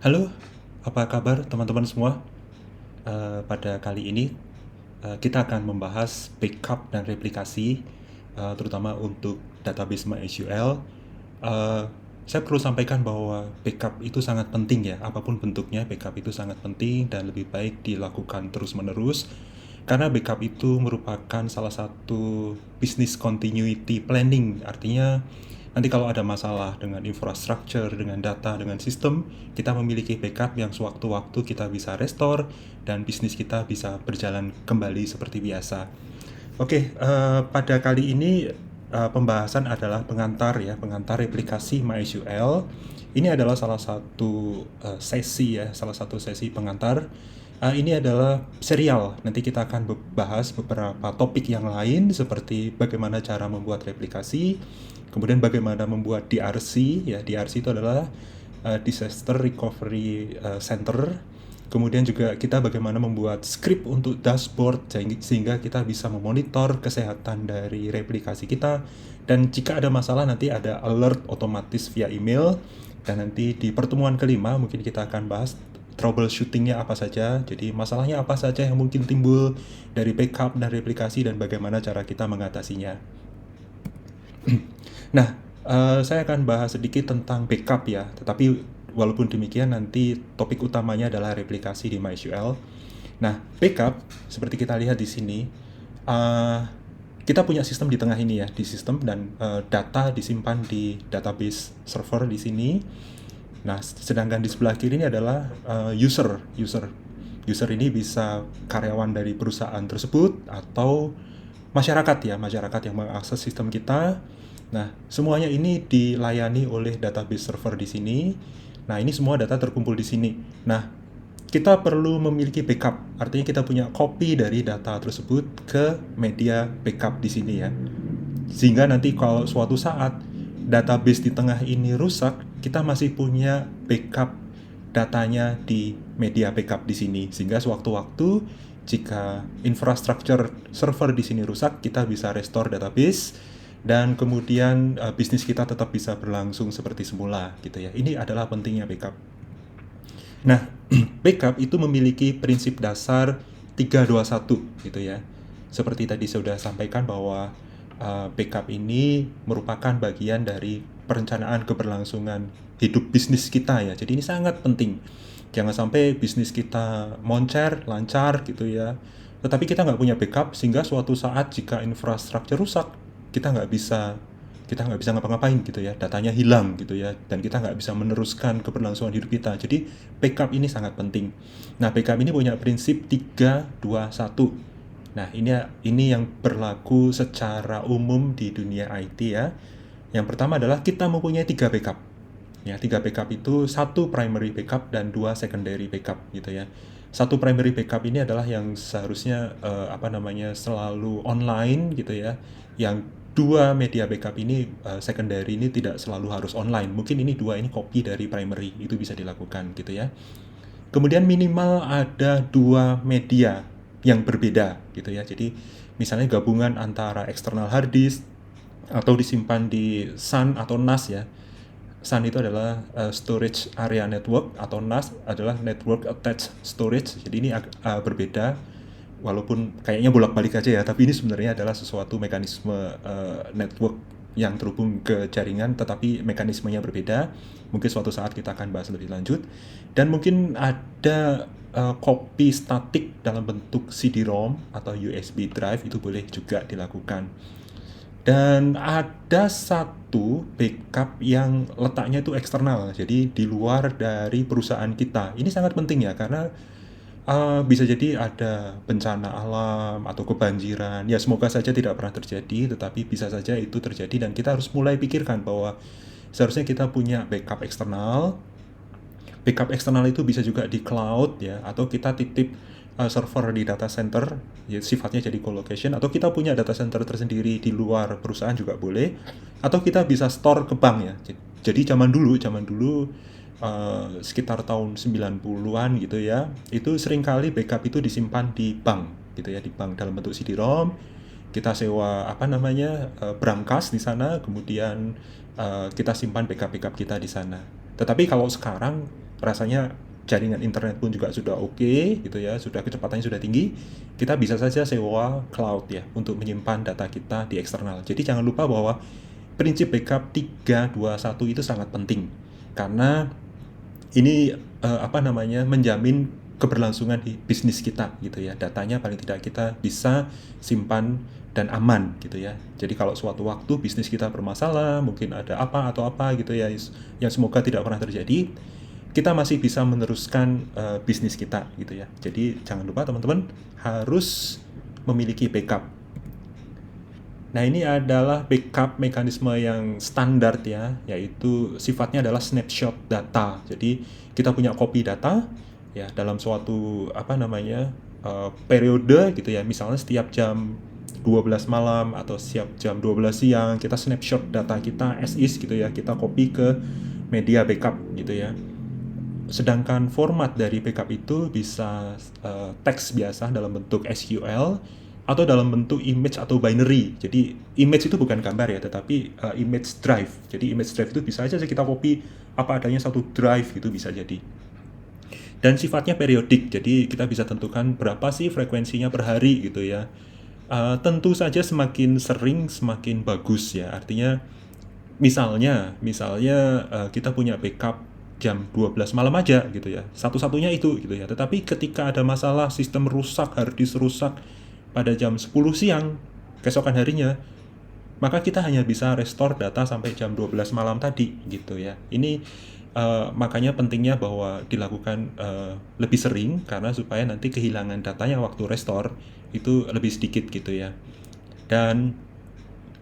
Halo, apa kabar teman-teman semua? Pada kali ini kita akan membahas backup dan replikasi, terutama untuk database MySQL. Eh, saya perlu sampaikan bahwa backup itu sangat penting ya, apapun bentuknya backup itu sangat penting dan lebih baik dilakukan terus-menerus. Karena backup itu merupakan salah satu business continuity planning, artinya nanti kalau ada masalah dengan infrastructure, dengan data, dengan sistem, kita memiliki backup yang sewaktu-waktu kita bisa restore dan bisnis kita bisa berjalan kembali seperti biasa. Oke, pada kali ini pembahasan adalah pengantar ya, pengantar replikasi MySQL. Ini adalah salah satu sesi ya, salah satu sesi pengantar. Ini adalah serial. Nanti kita akan bahas beberapa topik yang lain seperti bagaimana cara membuat replikasi, kemudian bagaimana membuat DRC ya. DRC itu adalah Disaster Recovery Center. Kemudian juga kita bagaimana membuat script untuk dashboard sehingga kita bisa memonitor kesehatan dari replikasi kita, dan jika ada masalah nanti ada alert otomatis via email. Dan nanti di pertemuan kelima mungkin kita akan bahas troubleshootingnya apa saja, jadi masalahnya apa saja yang mungkin timbul dari backup dan replikasi dan bagaimana cara kita mengatasinya. Nah, saya akan bahas sedikit tentang backup ya, tetapi walaupun demikian nanti topik utamanya adalah replikasi di MySQL. Nah, backup seperti kita lihat di sini, eh, kita punya sistem di tengah ini ya, di sistem, dan data disimpan di database server di sini. Nah, sedangkan di sebelah kiri ini adalah user. User ini bisa karyawan dari perusahaan tersebut atau masyarakat ya, masyarakat yang mengakses sistem kita. Nah, semuanya ini dilayani oleh database server di sini. Nah, ini semua data terkumpul di sini. Nah, kita perlu memiliki backup. Artinya kita punya copy dari data tersebut ke media backup di sini ya. Sehingga nanti kalau suatu saat database di tengah ini rusak, kita masih punya backup datanya di media backup di sini. Sehingga sewaktu-waktu jika infrastruktur server di sini rusak, kita bisa restore database dan kemudian bisnis kita tetap bisa berlangsung seperti semula gitu ya. Ini adalah pentingnya backup. Nah, backup itu memiliki prinsip dasar 321 gitu ya. Seperti tadi saya sudah sampaikan bahwa backup ini merupakan bagian dari perencanaan keberlangsungan hidup bisnis kita ya. Jadi ini sangat penting. Jangan sampai bisnis kita moncer, lancar gitu ya. Tetapi kita nggak punya backup sehingga suatu saat jika infrastruktur rusak, kita nggak bisa ngapa-ngapain gitu ya, datanya hilang gitu ya, dan kita nggak bisa meneruskan keberlangsungan hidup kita. Jadi backup ini sangat penting. Nah, backup ini punya prinsip 321. Nah, ini yang berlaku secara umum di dunia IT ya. Yang pertama adalah kita mempunyai 3 backup. Ya, 3 backup itu satu primary backup dan 2 secondary backup gitu ya. Satu primary backup ini adalah yang seharusnya selalu online gitu ya. Yang dua media backup ini secondary ini tidak selalu harus online. Mungkin ini dua ini copy dari primary, itu bisa dilakukan gitu ya. Kemudian minimal ada dua media yang berbeda gitu ya. Jadi misalnya gabungan antara external hard disk atau disimpan di SAN atau NAS ya. SAN itu adalah storage area network, atau NAS adalah network attached storage. Jadi ini berbeda, walaupun kayaknya bolak-balik aja ya, tapi ini sebenarnya adalah sesuatu mekanisme network yang terhubung ke jaringan, tetapi mekanismenya berbeda. Mungkin suatu saat kita akan bahas lebih lanjut. Dan mungkin ada copy statik dalam bentuk CD-ROM atau USB drive, itu boleh juga dilakukan. Dan ada satu backup yang letaknya itu eksternal, jadi di luar dari perusahaan kita. Ini sangat penting ya, karena bisa jadi ada bencana alam atau kebanjiran. Ya, semoga saja tidak pernah terjadi, tetapi bisa saja itu terjadi dan kita harus mulai pikirkan bahwa seharusnya kita punya backup eksternal. Backup eksternal itu bisa juga di cloud ya, atau kita titip server di data center, ya, sifatnya jadi colocation, atau kita punya data center tersendiri di luar perusahaan juga boleh, atau kita bisa store ke bank ya. Jadi zaman dulu sekitar tahun 90-an gitu ya, itu seringkali backup itu disimpan di bank gitu ya, di bank dalam bentuk CD-ROM. Kita sewa brankas di sana, kemudian kita simpan backup-backup kita di sana. Tetapi kalau sekarang rasanya jaringan internet pun juga sudah oke gitu ya, sudah kecepatannya sudah tinggi, kita bisa saja sewa cloud ya untuk menyimpan data kita di eksternal. Jadi jangan lupa bahwa prinsip backup 3, 2, 1 itu sangat penting karena ini menjamin keberlangsungan di bisnis kita gitu ya. Datanya paling tidak kita bisa simpan dan aman gitu ya. Jadi kalau suatu waktu bisnis kita bermasalah, mungkin ada apa atau apa gitu ya, yang semoga tidak pernah terjadi, kita masih bisa meneruskan bisnis kita gitu ya. Jadi jangan lupa teman-teman harus memiliki backup. Nah, ini adalah backup mekanisme yang standar ya, yaitu sifatnya adalah snapshot data. Jadi kita punya copy data ya dalam suatu periode gitu ya. Misalnya setiap jam 12 malam atau setiap jam 12 siang kita snapshot data kita as is gitu ya. Kita copy ke media backup gitu ya. Sedangkan format dari backup itu bisa teks biasa dalam bentuk SQL atau dalam bentuk image atau binary. Jadi image itu bukan gambar ya, tetapi image drive. Jadi image drive itu bisa aja kita copy apa adanya satu drive gitu bisa jadi. Dan sifatnya periodik, jadi kita bisa tentukan berapa sih frekuensinya per hari gitu ya. Tentu saja semakin sering semakin bagus ya. Artinya misalnya kita punya backup jam 12 malam aja gitu ya. Satu-satunya itu gitu ya. Tetapi ketika ada masalah sistem rusak, hard disk rusak pada jam 10 siang keesokan harinya, maka kita hanya bisa restore data sampai jam 12 malam tadi gitu ya. Ini makanya pentingnya bahwa dilakukan lebih sering karena supaya nanti kehilangan datanya waktu restore itu lebih sedikit gitu ya. Dan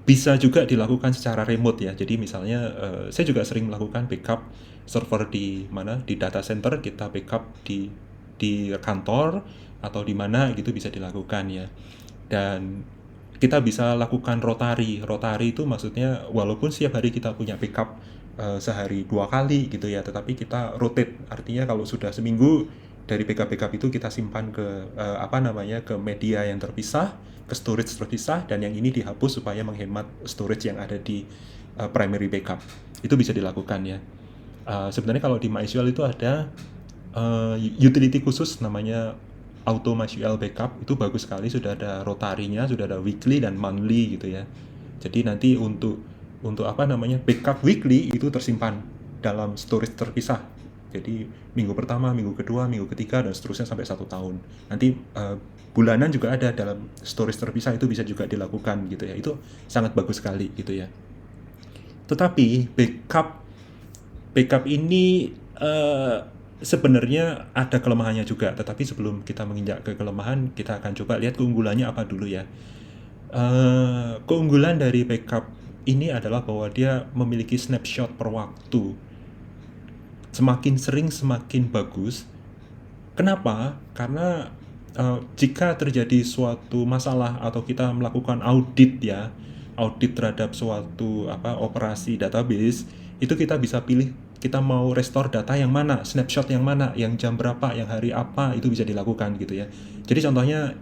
bisa juga dilakukan secara remote ya. Jadi misalnya saya juga sering melakukan backup server di data center, kita backup di kantor atau di mana gitu bisa dilakukan ya. Dan kita bisa lakukan rotary. Rotary itu maksudnya walaupun setiap hari kita punya backup sehari 2 kali gitu ya, tetapi kita rotate. Artinya kalau sudah seminggu dari backup itu kita simpan ke ke media yang terpisah, ke storage terpisah, dan yang ini dihapus supaya menghemat storage yang ada di primary backup. Itu bisa dilakukan ya. Sebenarnya kalau di MySQL itu ada utility khusus namanya Auto MySQL Backup, itu bagus sekali, sudah ada rotarinya, sudah ada weekly dan monthly gitu ya. Jadi nanti untuk backup weekly itu tersimpan dalam storage terpisah. Jadi minggu pertama, minggu kedua, minggu ketiga, dan seterusnya sampai 1 tahun. Nanti bulanan juga ada dalam storage terpisah, itu bisa juga dilakukan gitu ya. Itu sangat bagus sekali gitu ya. Tetapi backup ini sebenarnya ada kelemahannya juga, tetapi sebelum kita menginjak ke kelemahan, kita akan coba lihat keunggulannya apa dulu ya. Keunggulan dari backup ini adalah bahwa dia memiliki snapshot per waktu. Semakin sering semakin bagus. Kenapa? Karena jika terjadi suatu masalah atau kita melakukan audit terhadap suatu operasi database, itu kita bisa pilih kita mau restore data yang mana, snapshot yang mana, yang jam berapa, yang hari apa, itu bisa dilakukan gitu ya. Jadi contohnya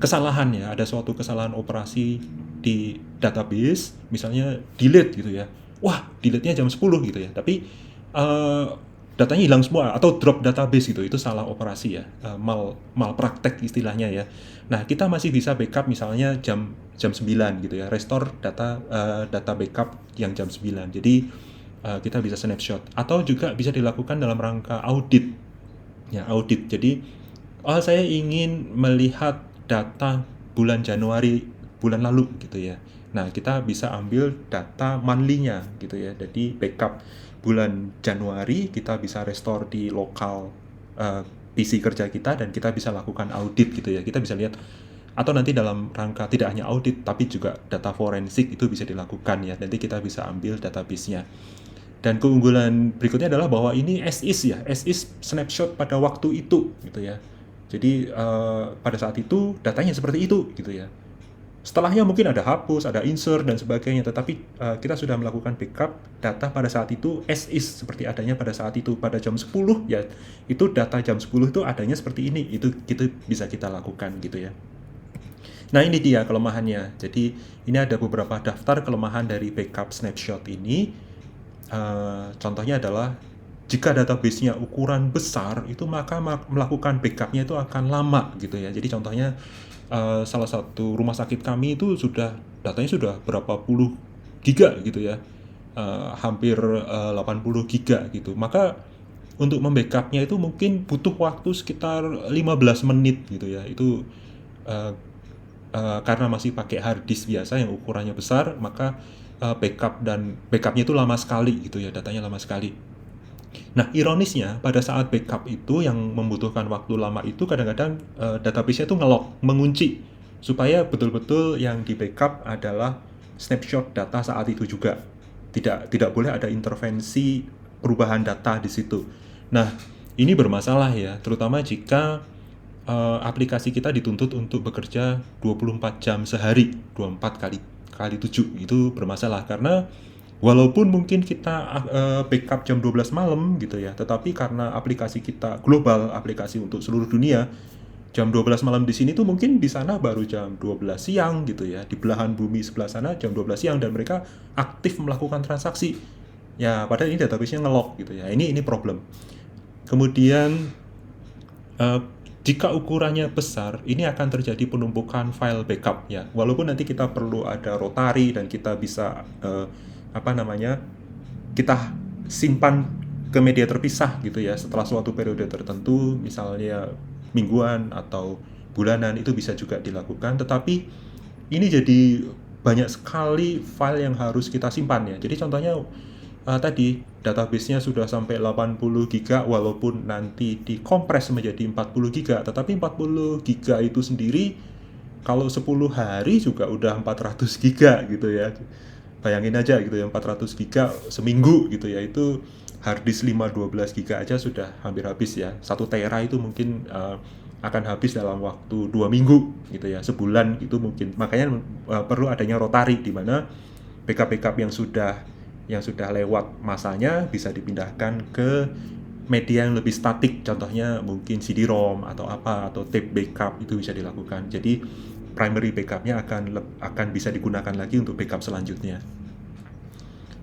kesalahan ya, ada suatu kesalahan operasi di database, misalnya delete gitu ya. Wah, delete-nya jam 10 gitu ya. Tapi datanya hilang semua atau drop database gitu, itu salah operasi ya, malpraktek istilahnya ya. Nah, kita masih bisa backup misalnya jam 9 gitu ya, restore data backup yang jam 9. Jadi kita bisa snapshot, atau juga bisa dilakukan dalam rangka audit ya, audit. Jadi saya ingin melihat data bulan Januari bulan lalu gitu ya. Nah, kita bisa ambil data monthly-nya gitu ya. Jadi backup bulan Januari kita bisa restore di lokal PC kerja kita, dan kita bisa lakukan audit gitu ya. Kita bisa lihat, atau nanti dalam rangka tidak hanya audit tapi juga data forensik itu bisa dilakukan ya. Nanti kita bisa ambil database-nya. Dan keunggulan berikutnya adalah bahwa ini as is snapshot pada waktu itu gitu ya. Jadi pada saat itu datanya seperti itu gitu ya. Setelahnya mungkin ada hapus, ada insert dan sebagainya, tetapi kita sudah melakukan backup data pada saat itu as is seperti adanya pada saat itu. Pada jam 10 ya, itu data jam 10 itu adanya seperti ini. Itu bisa kita lakukan gitu ya. Nah, ini dia kelemahannya. Jadi ini ada beberapa daftar kelemahan dari backup snapshot ini. Contohnya adalah jika database-nya ukuran besar, itu maka melakukan backup-nya itu akan lama gitu ya. Jadi contohnya salah satu rumah sakit kami itu datanya sudah berapa puluh giga gitu ya, hampir 80 giga gitu. Maka untuk membackup-nya itu mungkin butuh waktu sekitar 15 menit gitu ya. Itu eh, karena masih pakai hard disk biasa yang ukurannya besar, maka backup-nya itu lama sekali gitu ya, datanya lama sekali. Nah, ironisnya pada saat backup itu yang membutuhkan waktu lama itu kadang-kadang database-nya itu nge-lock, mengunci supaya betul-betul yang di backup adalah snapshot data saat itu juga. Tidak boleh ada intervensi perubahan data di situ. Nah, ini bermasalah ya, terutama jika aplikasi kita dituntut untuk bekerja 24 jam sehari, 24 kali 7 itu bermasalah karena walaupun mungkin kita backup jam 12 malam gitu ya, tetapi karena aplikasi kita global, aplikasi untuk seluruh dunia, jam 12 malam di sini tuh mungkin di sana baru jam 12 siang gitu ya. Di belahan bumi sebelah sana jam 12 siang dan mereka aktif melakukan transaksi. Ya, padahal ini database-nya nge-lock gitu ya. Ini problem. Kemudian eh, jika ukurannya besar, ini akan terjadi penumpukan file backup ya. Walaupun nanti kita perlu ada rotary dan kita bisa apa namanya, kita simpan ke media terpisah gitu ya setelah suatu periode tertentu, misalnya mingguan atau bulanan, itu bisa juga dilakukan. Tetapi ini jadi banyak sekali file yang harus kita simpan ya. Jadi contohnya tadi database-nya sudah sampai 80 giga walaupun nanti dikompres menjadi 40 giga, tetapi 40 giga itu sendiri kalau 10 hari juga udah 400 giga gitu ya. Bayangin aja gitu ya, 400 giga seminggu gitu ya, itu harddisk 512 giga aja sudah hampir habis ya. 1 tera itu mungkin akan habis dalam waktu 2 minggu gitu ya, sebulan itu mungkin. Makanya perlu adanya rotary di mana backup-backup yang sudah lewat masanya bisa dipindahkan ke media yang lebih statik, contohnya mungkin CD-ROM atau apa, atau tape backup itu bisa dilakukan. Jadi primary backup-nya akan bisa digunakan lagi untuk backup selanjutnya.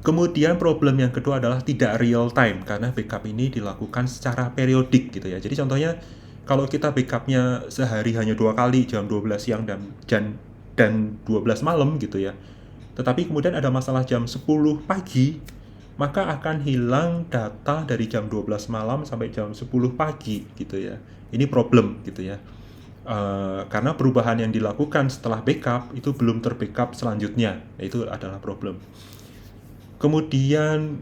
Kemudian problem yang kedua adalah tidak real time karena backup ini dilakukan secara periodik gitu ya. Jadi contohnya kalau kita backupnya sehari hanya 2 kali, jam 12 siang dan 12 malam gitu ya. Tetapi kemudian ada masalah jam 10 pagi, maka akan hilang data dari jam 12 malam sampai jam 10 pagi gitu ya. Ini problem gitu ya. Karena perubahan yang dilakukan setelah backup itu belum terbackup selanjutnya. Itu adalah problem. Kemudian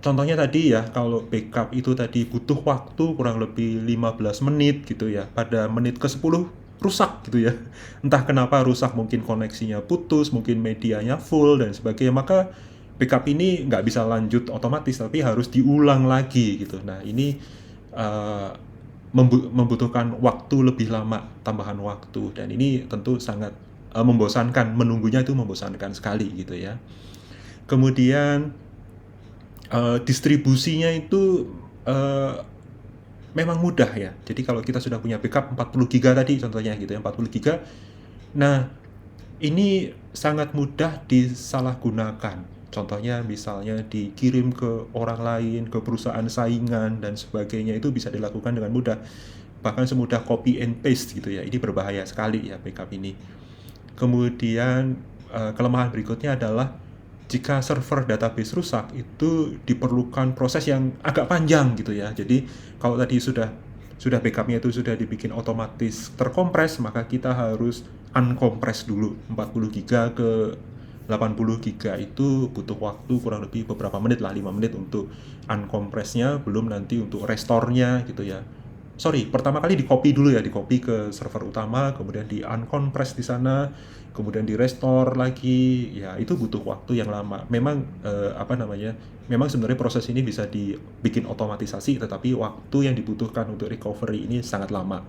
contohnya tadi ya, kalau backup itu tadi butuh waktu kurang lebih 15 menit gitu ya. Pada menit ke-10 rusak gitu ya. Entah kenapa rusak, mungkin koneksinya putus, mungkin medianya full dan sebagainya. Maka backup ini nggak bisa lanjut otomatis, tapi harus diulang lagi gitu. Nah, ini uh, membutuhkan waktu lebih lama, tambahan waktu. Dan ini tentu sangat membosankan, menunggunya itu membosankan sekali gitu ya. Kemudian distribusinya itu memang mudah ya. Jadi kalau kita sudah punya backup 40 giga tadi contohnya gitu ya, 40 giga. Nah, ini sangat mudah disalahgunakan. Contohnya misalnya dikirim ke orang lain, ke perusahaan saingan dan sebagainya, itu bisa dilakukan dengan mudah. Bahkan semudah copy and paste gitu ya. Ini berbahaya sekali ya backup ini. Kemudian kelemahan berikutnya adalah jika server database rusak itu diperlukan proses yang agak panjang gitu ya. Jadi kalau tadi sudah backupnya itu sudah dibikin otomatis terkompres, maka kita harus uncompress dulu 40 giga ke 80 giga. Itu butuh waktu kurang lebih beberapa menit lah, 5 menit untuk uncompressnya, belum nanti untuk restore-nya gitu ya. Sorry, pertama kali di copy dulu ya, di copy ke server utama, kemudian di uncompress di sana, kemudian di restore lagi. Ya, itu butuh waktu yang lama. Memang memang sebenarnya proses ini bisa dibikin otomatisasi, tetapi waktu yang dibutuhkan untuk recovery ini sangat lama.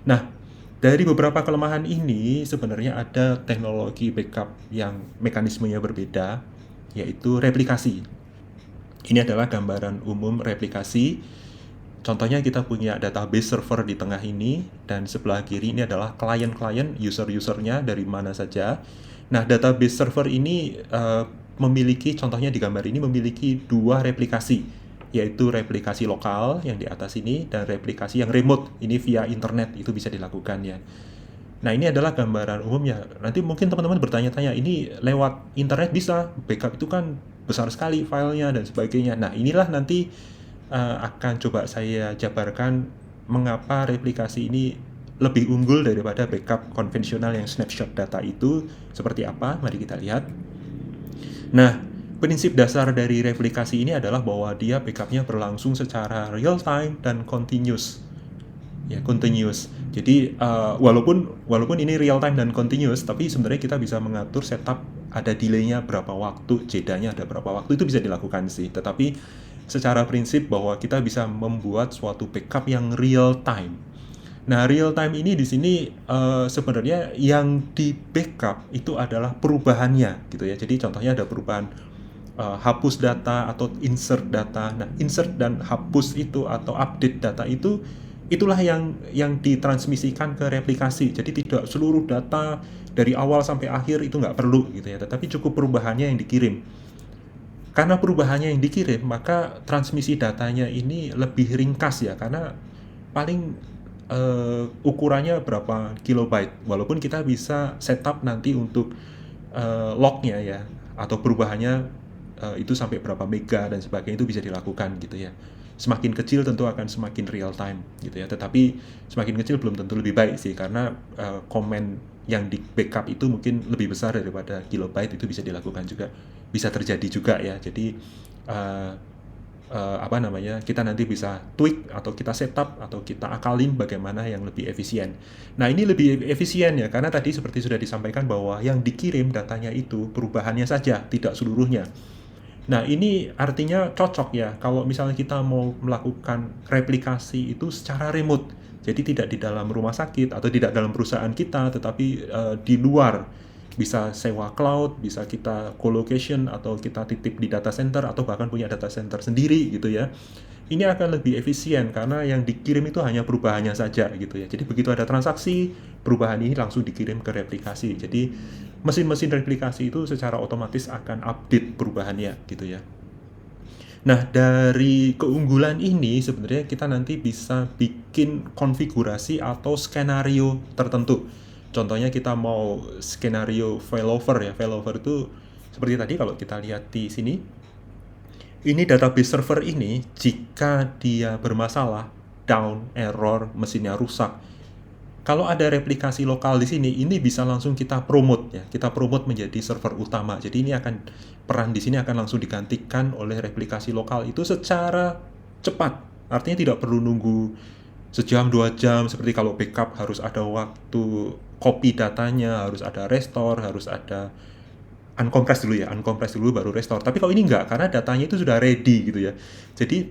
Nah, dari beberapa kelemahan ini sebenarnya ada teknologi backup yang mekanismenya berbeda, yaitu replikasi. Ini adalah gambaran umum replikasi. Contohnya kita punya database server di tengah ini, dan sebelah kiri ini adalah klien-klien, user-usernya dari mana saja. Nah, database server ini contohnya di gambar ini memiliki 2 replikasi. yaitu replikasi lokal yang di atas ini dan replikasi yang remote, ini via internet itu bisa dilakukan ya. Nah, ini adalah gambaran umumnya. Nanti mungkin teman-teman bertanya-tanya, ini lewat internet bisa, backup itu kan besar sekali filenya dan sebagainya. Nah, inilah nanti akan coba saya jabarkan mengapa replikasi ini lebih unggul daripada backup konvensional yang snapshot data itu seperti apa. Mari kita lihat. Nah, prinsip dasar dari replikasi ini adalah bahwa dia backupnya berlangsung secara real time dan continuous. Ya, continuous. Jadi walaupun ini real time dan continuous, tapi sebenarnya kita bisa mengatur setup ada delay-nya berapa waktu, jedanya ada berapa waktu, itu bisa dilakukan sih. Tetapi secara prinsip bahwa kita bisa membuat suatu backup yang real time. Nah, real time ini di sini sebenarnya yang di backup itu adalah perubahannya gitu ya. Jadi contohnya ada perubahan hapus data atau insert data. Nah, insert dan hapus itu atau update data itu itulah yang ditransmisikan ke replikasi. Jadi tidak seluruh data dari awal sampai akhir itu nggak perlu gitu ya. Tetapi cukup perubahannya yang dikirim. Karena perubahannya yang dikirim, maka transmisi datanya ini lebih ringkas ya. Karena paling ukurannya berapa kilobyte, walaupun kita bisa setup nanti untuk lognya ya, atau perubahannya itu sampai berapa mega dan sebagainya, itu bisa dilakukan gitu ya. Semakin kecil tentu akan semakin real time gitu ya, tetapi semakin kecil belum tentu lebih baik sih, karena komen yang di backup itu mungkin lebih besar daripada kilobyte, itu bisa dilakukan juga, bisa terjadi juga ya. Jadi kita nanti bisa tweak atau kita setup atau kita akalin bagaimana yang lebih efisien. Nah, ini lebih efisien ya, karena tadi seperti sudah disampaikan bahwa yang dikirim datanya itu perubahannya saja, tidak seluruhnya. Nah, ini artinya cocok ya kalau misalnya kita mau melakukan replikasi itu secara remote. Jadi tidak di dalam rumah sakit atau tidak dalam perusahaan kita, tetapi di luar. Bisa sewa cloud, bisa kita co-location atau kita titip di data center atau bahkan punya data center sendiri gitu ya. Ini akan lebih efisien karena yang dikirim itu hanya perubahannya saja gitu ya. Jadi begitu ada transaksi, perubahan ini langsung dikirim ke replikasi. Jadi mesin-mesin replikasi itu secara otomatis akan update perubahannya gitu ya. Nah, dari keunggulan ini sebenarnya kita nanti bisa bikin konfigurasi atau skenario tertentu. Contohnya kita mau skenario failover ya. Failover itu seperti tadi kalau kita lihat di sini. Ini database server ini jika dia bermasalah, down, error, mesinnya rusak. Kalau ada replikasi lokal di sini, ini bisa langsung kita promote ya. Kita promote menjadi server utama. Jadi ini peran di sini akan langsung digantikan oleh replikasi lokal itu secara cepat. Artinya tidak perlu nunggu sejam 2 jam seperti kalau backup harus ada waktu copy datanya, harus ada restore, harus ada uncompress dulu baru restore. Tapi kalau ini enggak, karena datanya itu sudah ready gitu ya. Jadi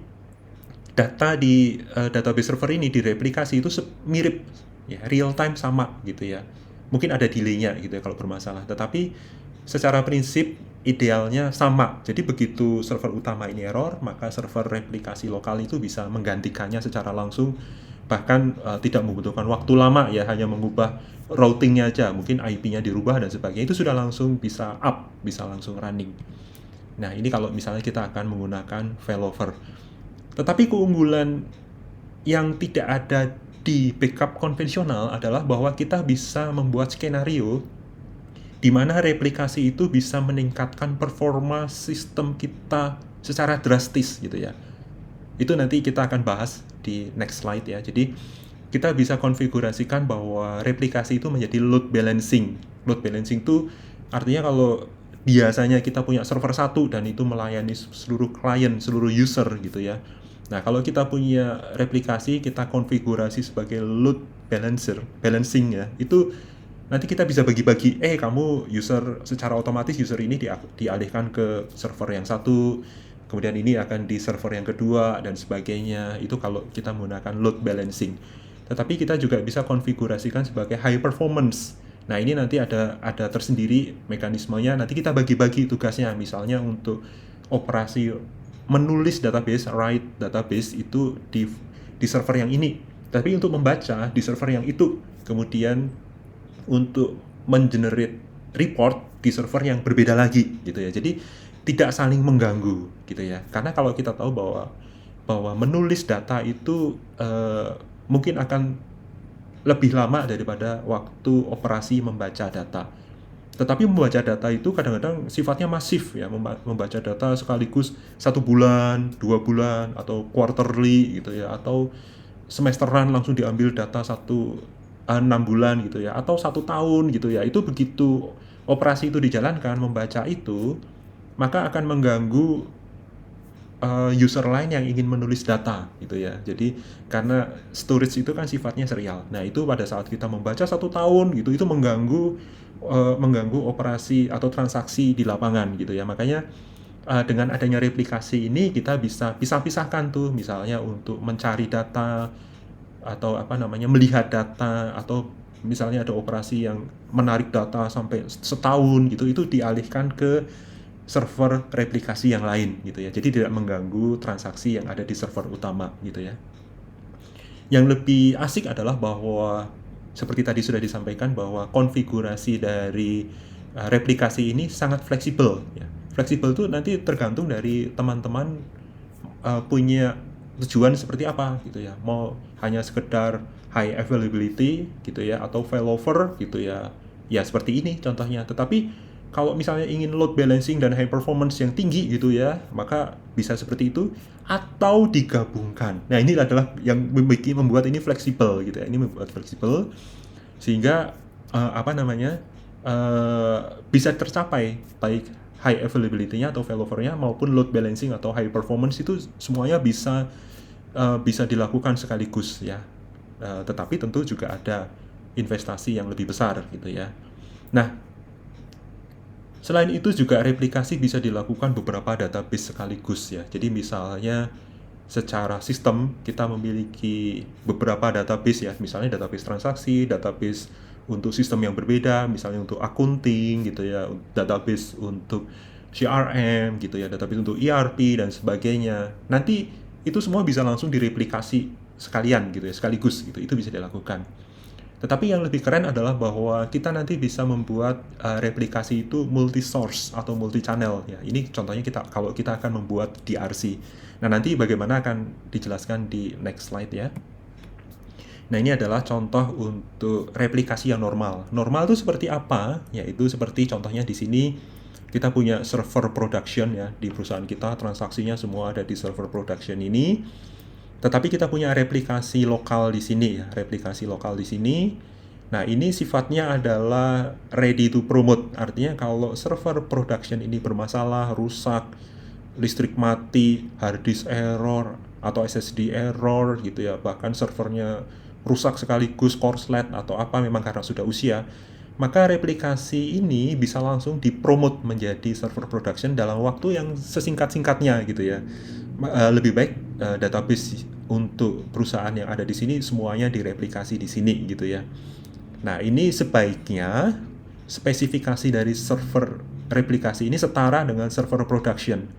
data di database server ini di replikasi itu mirip ya, real time sama gitu ya. Mungkin ada delay-nya gitu ya kalau bermasalah, tetapi secara prinsip idealnya sama. Jadi begitu server utama ini error, maka server replikasi lokal itu bisa menggantikannya secara langsung, bahkan tidak membutuhkan waktu lama ya, hanya mengubah routingnya aja, mungkin IP-nya dirubah dan sebagainya, itu sudah langsung bisa up, bisa langsung running. Nah, ini kalau misalnya kita akan menggunakan failover. Tetapi keunggulan yang tidak ada di backup konvensional adalah bahwa kita bisa membuat skenario di mana replikasi itu bisa meningkatkan performa sistem kita secara drastis gitu ya. Itu nanti kita akan bahas di next slide ya. Jadi kita bisa konfigurasikan bahwa replikasi itu menjadi load balancing. Load balancing itu artinya kalau biasanya kita punya server satu dan itu melayani seluruh klien, seluruh user gitu ya. Nah, kalau kita punya replikasi, kita konfigurasi sebagai load balancing ya. Itu nanti kita bisa bagi-bagi, kamu user secara otomatis user ini dialihkan ke server yang satu, kemudian ini akan di server yang kedua dan sebagainya. Itu kalau kita menggunakan load balancing. Tetapi kita juga bisa konfigurasikan sebagai high performance. Nah, ini nanti ada tersendiri mekanismenya. Nanti kita bagi-bagi tugasnya. Misalnya untuk operasi menulis database, write database itu di server yang ini. Tapi untuk membaca di server yang itu. Kemudian untuk mengenerate report di server yang berbeda lagi gitu ya. Jadi tidak saling mengganggu gitu ya. Karena kalau kita tahu bahwa bahwa menulis data itu mungkin akan lebih lama daripada waktu operasi membaca data. Tetapi membaca data itu kadang-kadang sifatnya masif ya, membaca data sekaligus 1 bulan, 2 bulan, atau quarterly gitu ya, atau semesteran langsung diambil data 6 bulan gitu ya, atau 1 tahun gitu ya. Itu begitu operasi itu dijalankan, membaca itu, maka akan mengganggu user lain yang ingin menulis data gitu ya. Jadi karena storage itu kan sifatnya serial. Nah itu pada saat kita membaca 1 tahun gitu, itu mengganggu operasi atau transaksi di lapangan gitu ya. Makanya dengan adanya replikasi ini kita bisa pisah-pisahkan tuh, misalnya untuk mencari data atau melihat data, atau misalnya ada operasi yang menarik data sampai setahun gitu, itu dialihkan ke server replikasi yang lain gitu ya. Jadi tidak mengganggu transaksi yang ada di server utama gitu ya. Yang lebih asik adalah bahwa seperti tadi sudah disampaikan bahwa konfigurasi dari replikasi ini sangat fleksibel ya. Fleksibel itu nanti tergantung dari teman-teman punya tujuan seperti apa gitu ya. Mau hanya sekedar high availability gitu ya, atau failover gitu ya. Ya seperti ini contohnya. Tetapi kalau misalnya ingin load balancing dan high performance yang tinggi gitu ya, maka bisa seperti itu, atau digabungkan. Nah ini adalah yang membuat ini fleksibel gitu ya. Ini membuat fleksibel sehingga bisa tercapai baik high availability-nya atau failover-nya maupun load balancing atau high performance, itu semuanya bisa dilakukan sekaligus ya. Tetapi tentu juga ada investasi yang lebih besar gitu ya. Nah, selain itu juga replikasi bisa dilakukan beberapa database sekaligus ya. Jadi misalnya secara sistem kita memiliki beberapa database ya, misalnya database transaksi, database untuk sistem yang berbeda, misalnya untuk accounting gitu ya, database untuk CRM gitu ya, database untuk ERP dan sebagainya. Nanti itu semua bisa langsung direplikasi sekalian gitu ya, sekaligus gitu. Itu bisa dilakukan. Tetapi yang lebih keren adalah bahwa kita nanti bisa membuat replikasi itu multi-source atau multi-channel ya. Ini contohnya kalau kita akan membuat DRC. Nah, nanti bagaimana akan dijelaskan di next slide ya. Nah, ini adalah contoh untuk replikasi yang normal. Normal itu seperti apa? Yaitu seperti contohnya di sini kita punya server production ya, di perusahaan kita transaksinya semua ada di server production ini. Tetapi kita punya replikasi lokal di sini ya, replikasi lokal di sini. Nah, ini sifatnya adalah ready to promote. Artinya kalau server production ini bermasalah, rusak, listrik mati, hard disk error, atau SSD error gitu ya, bahkan servernya rusak sekaligus, korslet atau apa memang karena sudah usia, maka replikasi ini bisa langsung dipromot menjadi server production dalam waktu yang sesingkat-singkatnya gitu ya. Lebih baik database untuk perusahaan yang ada di sini semuanya direplikasi di sini gitu ya. Nah, ini sebaiknya spesifikasi dari server replikasi ini setara dengan server production.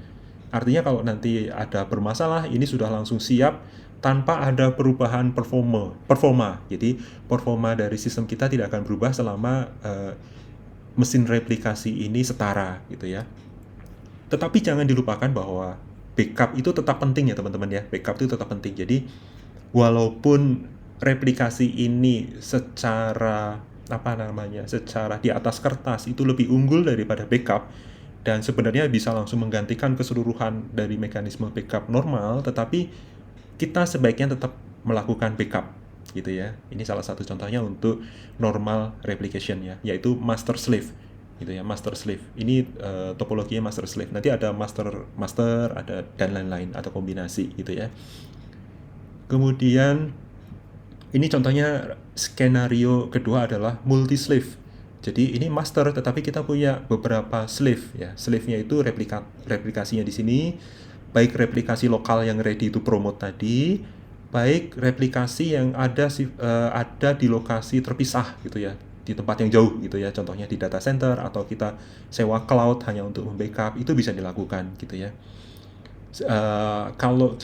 Artinya kalau nanti ada bermasalah, ini sudah langsung siap tanpa ada perubahan performa. Jadi performa dari sistem kita tidak akan berubah selama mesin replikasi ini setara gitu ya. Tetapi jangan dilupakan bahwa backup itu tetap penting ya teman-teman ya. Backup itu tetap penting. Jadi walaupun replikasi ini secara secara di atas kertas itu lebih unggul daripada backup, dan sebenarnya bisa langsung menggantikan keseluruhan dari mekanisme backup normal, tetapi kita sebaiknya tetap melakukan backup gitu ya. Ini salah satu contohnya untuk normal replication ya, yaitu master slave gitu ya, master slave. Ini topologinya master slave. Nanti ada master ada dan lain-lain atau kombinasi gitu ya. Kemudian ini contohnya skenario kedua adalah multi slave. Jadi ini master tetapi kita punya beberapa slave ya. Slave-nya itu replikasinya di sini, baik replikasi lokal yang ready to promote tadi, baik replikasi yang ada di lokasi terpisah gitu ya, di tempat yang jauh gitu ya, contohnya di data center atau kita sewa cloud hanya untuk membackup, itu bisa dilakukan gitu ya. Kalau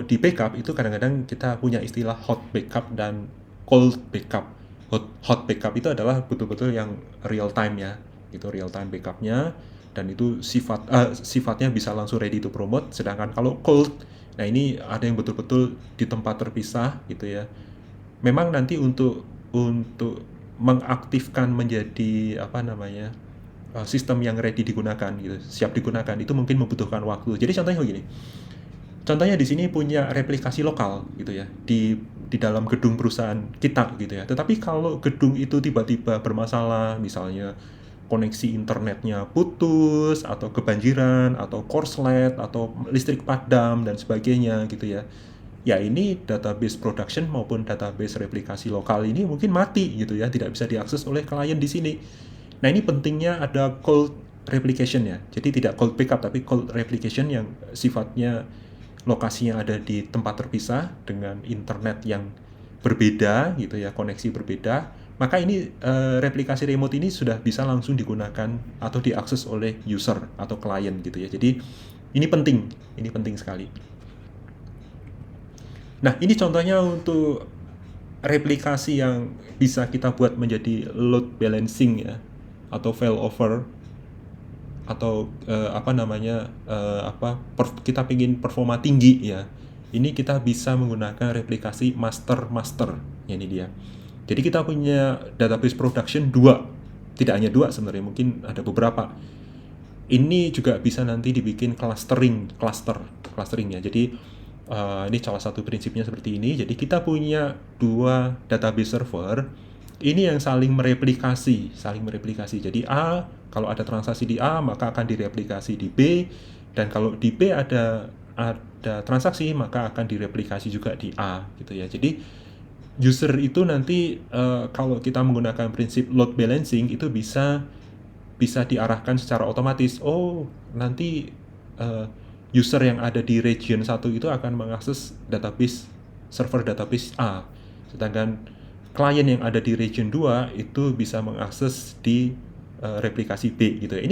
di backup itu kadang-kadang kita punya istilah hot backup dan cold backup. Hot backup itu adalah betul-betul yang real time ya. gitu, real time backupnya, dan itu sifatnya bisa langsung ready to promote. Sedangkan kalau cold, nah ini ada yang betul-betul di tempat terpisah gitu ya. Memang nanti untuk mengaktifkan menjadi apa namanya, sistem yang ready digunakan gitu, siap digunakan, itu mungkin membutuhkan waktu. Jadi contohnya begini, contohnya di sini punya replikasi lokal gitu ya, di dalam gedung perusahaan kita gitu ya. Tetapi kalau gedung itu tiba-tiba bermasalah, misalnya koneksi internetnya putus, atau kebanjiran, atau korslet, atau listrik padam dan sebagainya gitu ya. Ya ini database production maupun database replikasi lokal ini mungkin mati gitu ya, tidak bisa diakses oleh klien di sini. Nah ini pentingnya ada cold replication ya. Jadi tidak cold backup tapi cold replication yang sifatnya lokasinya ada di tempat terpisah dengan internet yang berbeda gitu ya, koneksi berbeda. Maka ini replikasi remote ini sudah bisa langsung digunakan atau diakses oleh user atau klien gitu ya. Jadi ini penting sekali. Nah, ini contohnya untuk replikasi yang bisa kita buat menjadi load balancing ya, atau failover, atau apa namanya, kita ingin performa tinggi ya. Ini kita bisa menggunakan replikasi master. Ya, ini dia. Jadi kita punya database production 2. Tidak hanya 2 sebenarnya, mungkin ada beberapa. Ini juga bisa nanti dibikin clustering ya. Jadi ini salah satu prinsipnya seperti ini. Jadi kita punya 2 database server. Ini yang saling mereplikasi. Jadi A, kalau ada transaksi di A, maka akan direplikasi di B. Dan kalau di B ada transaksi, maka akan direplikasi juga di A gitu ya. Jadi user itu nanti kalau kita menggunakan prinsip load balancing itu bisa diarahkan secara otomatis. Oh, nanti user yang ada di region 1 itu akan mengakses server database A. Sedangkan klien yang ada di region 2 itu bisa mengakses di replikasi B gitu ya.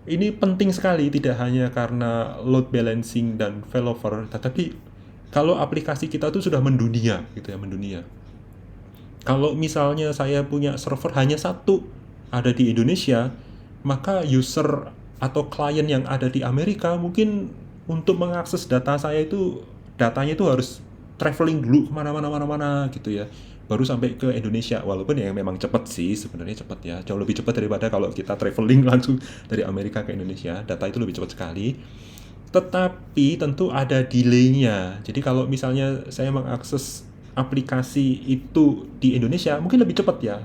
Ini penting sekali, tidak hanya karena load balancing dan failover, tetapi kalau aplikasi kita tuh sudah mendunia gitu ya, mendunia. Kalau misalnya saya punya server hanya satu ada di Indonesia, maka user atau klien yang ada di Amerika mungkin untuk mengakses datanya itu harus traveling dulu kemana-mana gitu ya, baru sampai ke Indonesia. Walaupun ya memang cepat sih, sebenarnya cepat ya, jauh lebih cepat daripada kalau kita traveling langsung dari Amerika ke Indonesia. Data itu lebih cepat sekali, tetapi tentu ada delay-nya. Jadi kalau misalnya saya mengakses aplikasi itu di Indonesia, mungkin lebih cepat ya,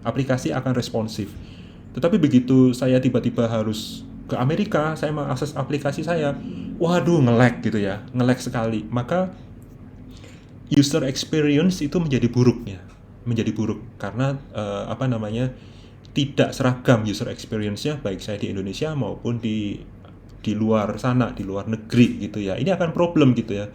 aplikasi akan responsif. Tetapi begitu saya tiba-tiba harus ke Amerika, saya mengakses aplikasi saya, waduh, nge-lag gitu ya, nge-lag sekali. Maka user experience itu menjadi buruk karena tidak seragam user experience-nya, baik saya di Indonesia maupun di luar sana, di luar negeri gitu ya. Ini akan problem gitu ya.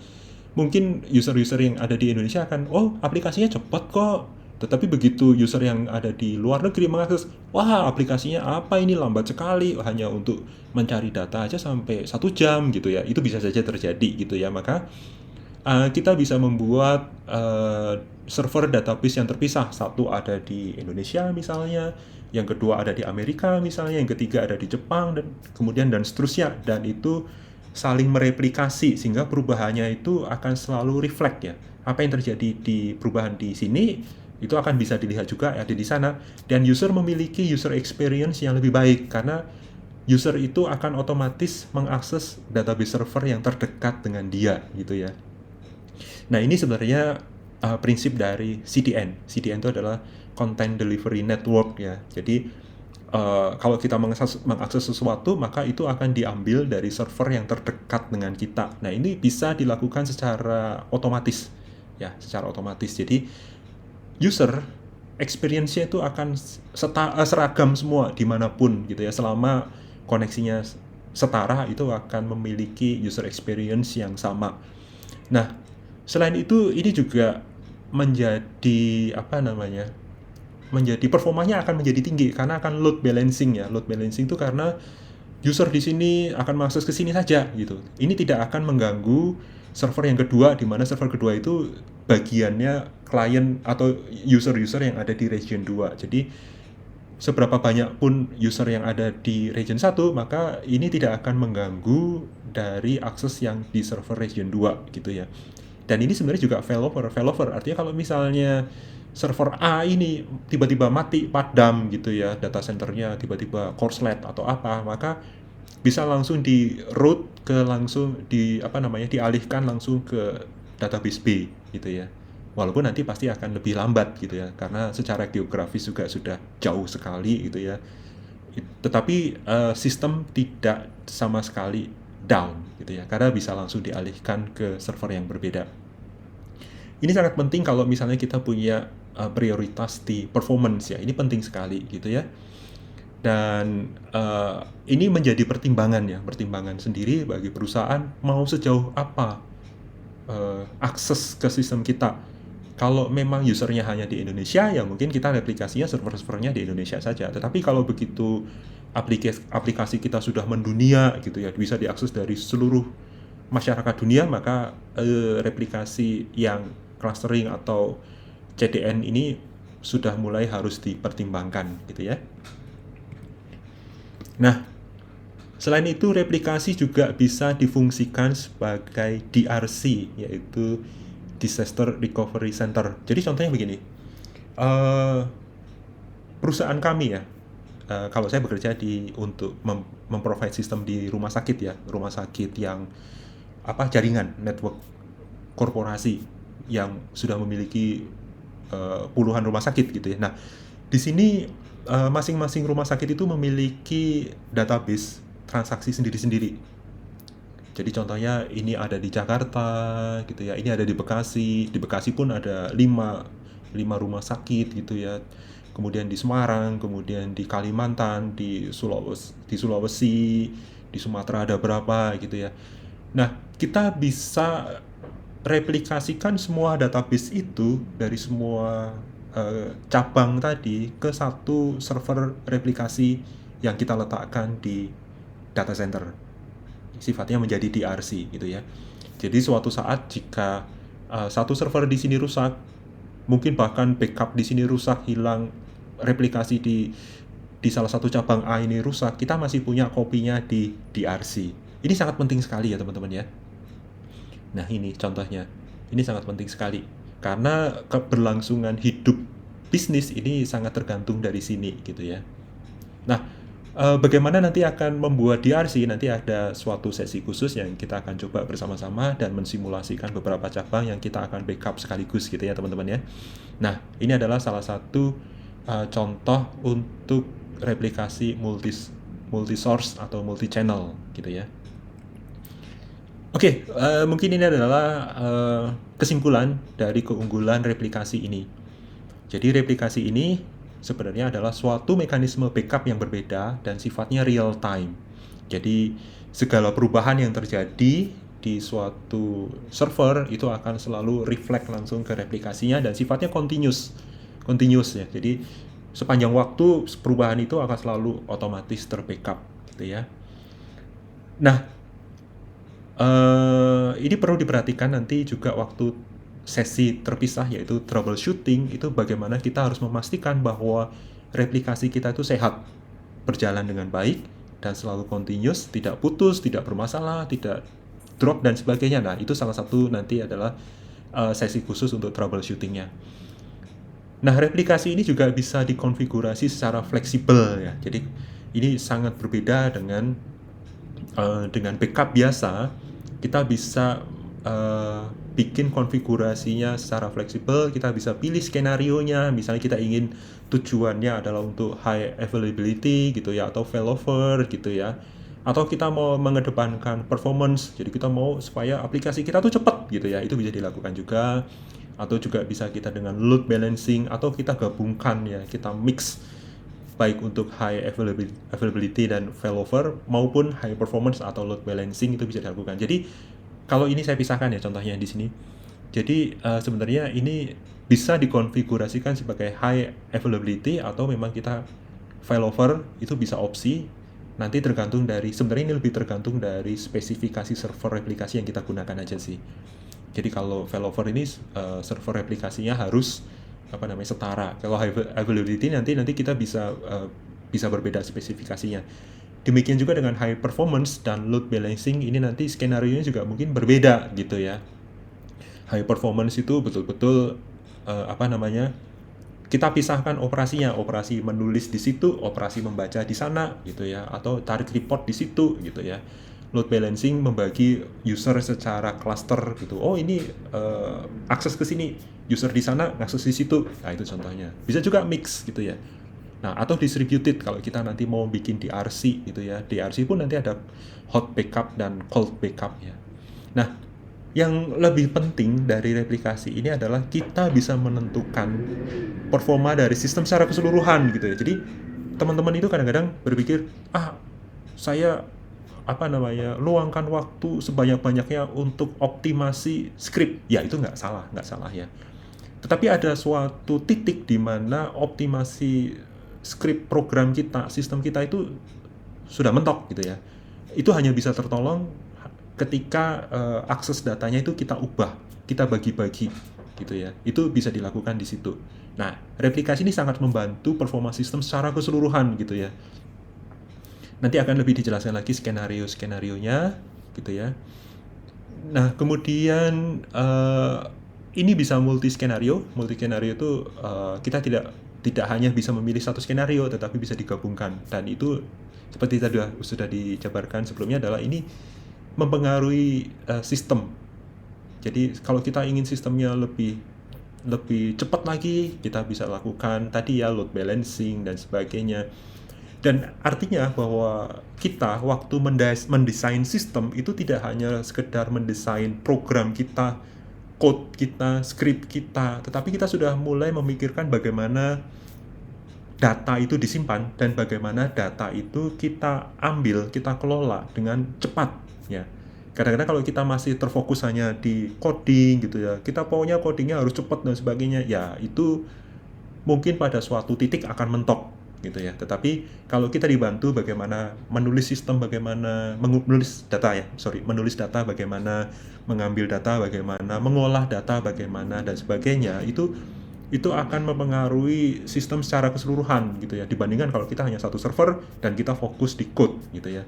Mungkin user-user yang ada di Indonesia akan, oh aplikasinya cepat kok. Tetapi begitu user yang ada di luar negeri mengakses, wah aplikasinya apa ini, lambat sekali, hanya untuk mencari data aja sampai 1 jam gitu ya. Itu bisa saja terjadi gitu ya. Maka kita bisa membuat server database yang terpisah. Satu ada di Indonesia misalnya, yang kedua ada di Amerika misalnya, yang ketiga ada di Jepang, dan seterusnya. Dan itu saling mereplikasi sehingga perubahannya itu akan selalu reflect ya. Apa yang terjadi di perubahan di sini itu akan bisa dilihat juga ada di sana, dan user memiliki user experience yang lebih baik karena user itu akan otomatis mengakses database server yang terdekat dengan dia gitu ya. Nah, ini sebenarnya prinsip dari CDN. CDN itu adalah Content Delivery Network ya. Jadi kalau kita mengakses sesuatu, maka itu akan diambil dari server yang terdekat dengan kita. Nah, ini bisa dilakukan secara otomatis ya, secara otomatis. Jadi user experience-nya itu akan seragam semua dimanapun gitu ya, selama koneksinya setara itu akan memiliki user experience yang sama. Nah, selain itu ini juga menjadi performanya akan menjadi tinggi karena akan load balancing ya. Load balancing itu karena user di sini akan mengakses ke sini saja gitu. Ini tidak akan mengganggu server yang kedua, di mana server kedua itu bagiannya klien atau user-user yang ada di region 2. Jadi seberapa banyak pun user yang ada di region 1, maka ini tidak akan mengganggu dari akses yang di server region 2 gitu ya. Dan ini sebenarnya juga failover. Artinya kalau misalnya server A ini tiba-tiba mati, padam gitu ya, data centernya tiba-tiba korslet atau apa, maka bisa langsung di route ke langsung di apa namanya dialihkan langsung ke database B gitu ya. Walaupun nanti pasti akan lebih lambat gitu ya, karena secara geografis juga sudah jauh sekali gitu ya. Tetapi sistem tidak sama sekali down gitu ya, karena bisa langsung dialihkan ke server yang berbeda. Ini sangat penting kalau misalnya kita punya prioritas di performance ya, ini penting sekali gitu ya. Dan ini menjadi pertimbangan sendiri bagi perusahaan mau sejauh apa akses ke sistem kita. Kalau memang usernya hanya di Indonesia, ya mungkin kita replikasinya server-servernya di Indonesia saja. Tetapi kalau begitu aplikasi kita sudah mendunia gitu ya, bisa diakses dari seluruh masyarakat dunia, maka replikasi yang clustering atau CDN ini sudah mulai harus dipertimbangkan gitu ya. Nah, selain itu replikasi juga bisa difungsikan sebagai DRC, yaitu Disaster Recovery Center. Jadi contohnya begini, perusahaan kami ya, kalau saya bekerja untuk memprovide sistem di rumah sakit ya, rumah sakit yang jaringan network korporasi yang sudah memiliki puluhan rumah sakit gitu ya. Nah, di sini masing-masing rumah sakit itu memiliki database transaksi sendiri-sendiri. Jadi contohnya ini ada di Jakarta gitu ya, ini ada di Bekasi. Di Bekasi pun ada 5 rumah sakit gitu ya. Kemudian di Semarang, kemudian di Kalimantan, di Sulawesi, di Sumatera ada berapa gitu ya. Nah, kita bisa replikasikan semua database itu dari semua cabang tadi ke satu server replikasi yang kita letakkan di data center. Sifatnya menjadi DRC gitu ya. Jadi suatu saat jika satu server di sini rusak, mungkin bahkan backup di sini rusak, hilang, replikasi di salah satu cabang A ini rusak, kita masih punya kopinya di DRC. Ini sangat penting sekali ya teman-teman ya. Nah ini contohnya, ini sangat penting sekali karena keberlangsungan hidup bisnis ini sangat tergantung dari sini gitu ya. Nah, bagaimana nanti akan membuat DRC, nanti ada suatu sesi khusus yang kita akan coba bersama-sama dan mensimulasikan beberapa cabang yang kita akan backup sekaligus gitu ya teman-teman ya. Nah, ini adalah salah satu contoh untuk replikasi multi-source atau multi-channel gitu ya. Oke, mungkin ini adalah kesimpulan dari keunggulan replikasi ini. Jadi replikasi ini sebenarnya adalah suatu mekanisme backup yang berbeda dan sifatnya real time. Jadi segala perubahan yang terjadi di suatu server itu akan selalu reflect langsung ke replikasinya dan sifatnya continuous ya. Jadi sepanjang waktu perubahan itu akan selalu otomatis terbackup gitu ya. Nah, ini perlu diperhatikan nanti juga waktu sesi terpisah yaitu troubleshooting, itu bagaimana kita harus memastikan bahwa replikasi kita itu sehat, berjalan dengan baik dan selalu continuous, tidak putus, tidak bermasalah, tidak drop dan sebagainya. Nah, itu salah satu nanti adalah sesi khusus untuk troubleshootingnya. Nah, replikasi ini juga bisa dikonfigurasi secara fleksibel ya. Jadi ini sangat berbeda dengan backup biasa. Kita bisa bikin konfigurasinya secara fleksibel, kita bisa pilih skenarionya, misalnya kita ingin tujuannya adalah untuk high availability gitu ya, atau failover gitu ya, atau kita mau mengedepankan performance, jadi kita mau supaya aplikasi kita tuh cepat gitu ya, itu bisa dilakukan juga. Atau juga bisa kita dengan load balancing, atau kita gabungkan ya, kita mix baik untuk high availability dan failover maupun high performance atau load balancing, itu bisa dilakukan. Jadi kalau ini saya pisahkan ya contohnya di sini. Jadi sebenarnya ini bisa dikonfigurasikan sebagai high availability atau memang kita failover, itu bisa opsi. Nanti tergantung dari, sebenarnya ini lebih tergantung dari spesifikasi server replikasi yang kita gunakan aja sih. Jadi kalau failover ini server replikasinya harus setara. Kalau high availability nanti kita bisa berbeda spesifikasinya. Demikian juga dengan high performance dan load balancing, ini nanti skenario-nya juga mungkin berbeda gitu ya. High performance itu betul-betul kita pisahkan operasinya, operasi menulis di situ, operasi membaca di sana gitu ya, atau tarik report di situ gitu ya. Load balancing membagi user secara cluster gitu. Oh ini akses ke sini, user di sana akses di situ. Nah itu contohnya. Bisa juga mix gitu ya. Nah, atau distributed kalau kita nanti mau bikin DRC gitu ya. DRC pun nanti ada hot backup dan cold backup ya. Nah, yang lebih penting dari replikasi ini adalah kita bisa menentukan performa dari sistem secara keseluruhan gitu ya. Jadi, teman-teman itu kadang-kadang berpikir, saya luangkan waktu sebanyak-banyaknya untuk optimasi script. Ya, itu nggak salah ya. Tetapi ada suatu titik di mana optimasi script program kita, sistem kita itu sudah mentok gitu ya. Itu hanya bisa tertolong ketika akses datanya itu kita ubah, kita bagi-bagi gitu ya. Itu bisa dilakukan di situ. Nah, replikasi ini sangat membantu performa sistem secara keseluruhan gitu ya. Nanti akan lebih dijelaskan lagi skenario-skenarionya gitu ya. Nah, kemudian ini bisa multi skenario. Multi skenario itu kita tidak hanya bisa memilih satu skenario, tetapi bisa digabungkan. Dan itu seperti tadi sudah dijabarkan sebelumnya adalah ini mempengaruhi sistem. Jadi kalau kita ingin sistemnya lebih cepat lagi, kita bisa lakukan tadi ya load balancing dan sebagainya. Dan artinya bahwa kita waktu mendesain sistem itu tidak hanya sekedar mendesain program kita, code kita, script kita, tetapi kita sudah mulai memikirkan bagaimana data itu disimpan dan bagaimana data itu kita ambil, kita kelola dengan cepat ya. Kadang-kadang kalau kita masih terfokus hanya di coding gitu ya, kita pokoknya codingnya harus cepat dan sebagainya, ya itu mungkin pada suatu titik akan mentok gitu ya. Tetapi kalau kita dibantu bagaimana menulis sistem, bagaimana menulis data, bagaimana mengambil data, bagaimana mengolah data, bagaimana dan sebagainya, itu akan mempengaruhi sistem secara keseluruhan gitu ya, dibandingkan kalau kita hanya satu server dan kita fokus di code gitu ya.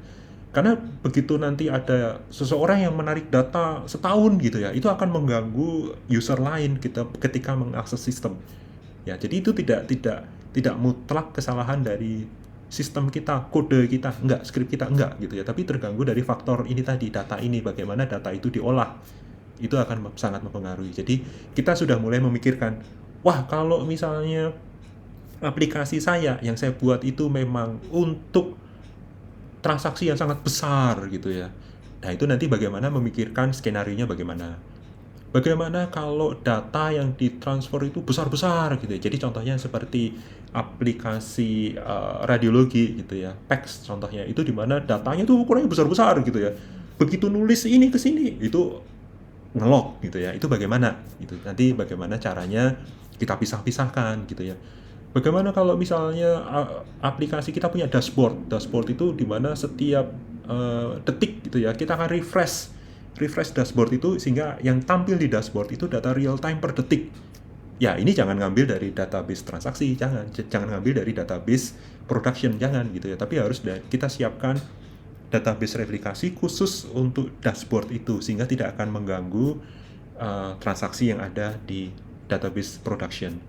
Karena begitu nanti ada seseorang yang menarik data setahun gitu ya, itu akan mengganggu user lain ketika mengakses sistem. Ya, jadi itu tidak mutlak kesalahan dari sistem kita, kode kita, enggak, script kita enggak gitu ya, tapi terganggu dari faktor ini tadi, data ini, bagaimana data itu diolah. Itu akan sangat mempengaruhi. Jadi kita sudah mulai memikirkan, wah kalau misalnya aplikasi saya yang saya buat itu memang untuk transaksi yang sangat besar gitu ya. Nah itu nanti bagaimana memikirkan skenario-nya bagaimana. Bagaimana kalau data yang ditransfer itu besar-besar gitu ya. Jadi contohnya seperti aplikasi radiologi gitu ya, PACS contohnya, itu di mana datanya tuh ukurannya besar-besar gitu ya. Begitu nulis ini ke sini itu ngelok gitu ya. Itu bagaimana gitu. Nanti bagaimana caranya kita pisah-pisahkan gitu ya. Bagaimana kalau misalnya aplikasi kita punya dashboard. Dashboard itu di mana setiap detik gitu ya, kita akan refresh dashboard itu sehingga yang tampil di dashboard itu data real time per detik. Ya, ini jangan ngambil dari database transaksi, jangan ngambil dari database production, jangan gitu ya. Tapi harus kita siapkan database replikasi khusus untuk dashboard itu sehingga tidak akan mengganggu transaksi yang ada di database production.